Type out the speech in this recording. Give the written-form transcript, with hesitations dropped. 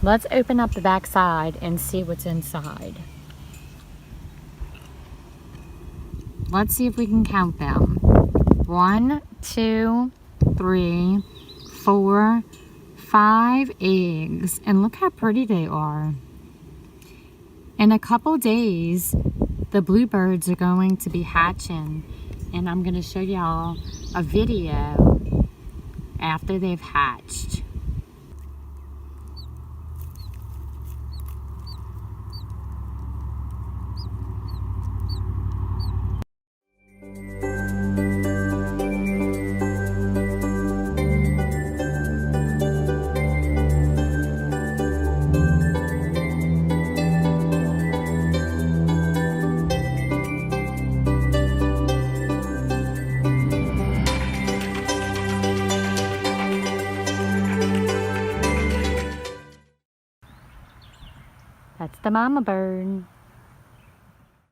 Let's open up the back side and see what's inside. Let's see if we can count them. 1, 2, 3, 4, 5 eggs. And look how pretty they are. In a couple days, the bluebirds are going to be hatching. And I'm going to show y'all a video after they've hatched. That's the mama bird.